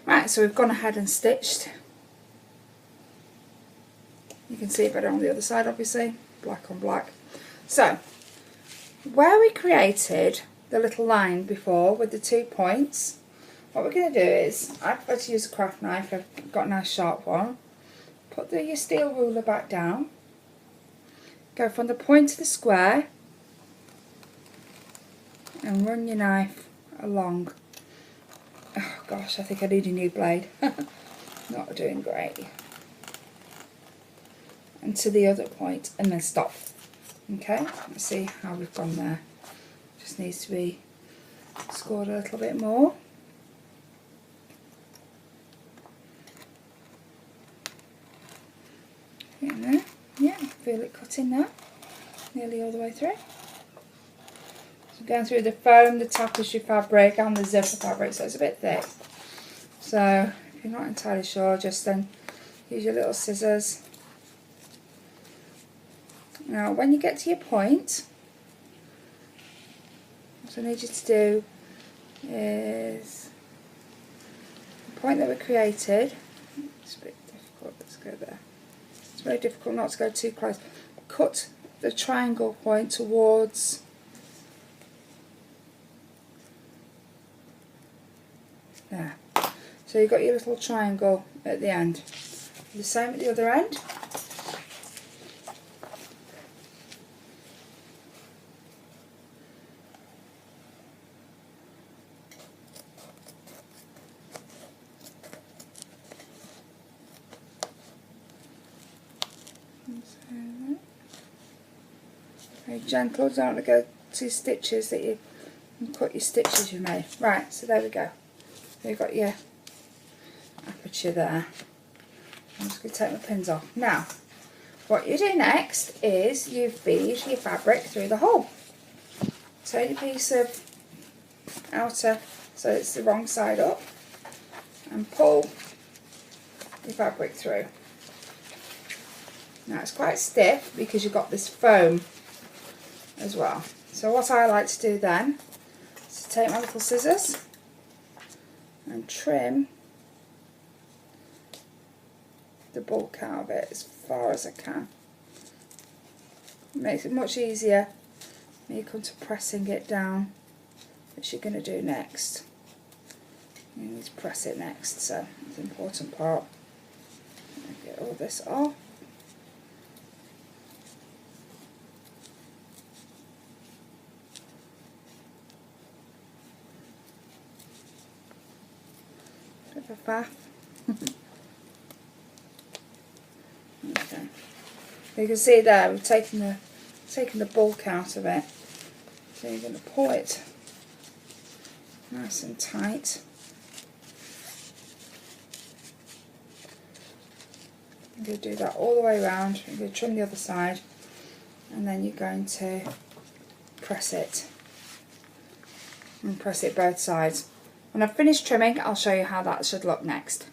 Right, so we've gone ahead and stitched. You can see it better on the other side, obviously, black on black. So, where we created the little line before with the 2 points, what we're going to do is, I prefer to use a craft knife, I've got a nice sharp one. Put your steel ruler back down, go from the point of the square and run your knife along. Oh gosh, I think I need a new blade. Not doing great. And to the other point and then stop. Okay, let's see how we've gone there. Just needs to be scored a little bit more. In there. Yeah, feel it cutting now. Nearly all the way through. So going through the foam, the tapestry fabric and the zipper fabric, so it's a bit thick. So if you're not entirely sure, just then use your little scissors. Now when you get to your point, what I need you to do is the point that we created. It's a bit difficult, let's go there. It's very difficult not to go too close. Cut the triangle point towards there. So you've got your little triangle at the end. The same at the other end. Very gentle, don't want to go to stitches that you cut your stitches you've made. Right, so there we go. You've got your appature there. I'm just going to take my pins off. Now, what you do next is you feed your fabric through the hole. Take your piece of outer, so it's the wrong side up, and pull your fabric through. Now it's quite stiff because you've got this foam as well. So what I like to do then is to take my little scissors and trim the bulk out of it as far as I can. It makes it much easier when you come to pressing it down, which you're going to do next. You need to press it next, so it's an important part. Get all this off. Bit of a bath. Okay. You can see there we've taken the bulk out of it. So you're going to pull it nice and tight. You're going to do that all the way around. You're going to trim the other side, and then you're going to press it. And press it both sides. When I've finished trimming, I'll show you how that should look next.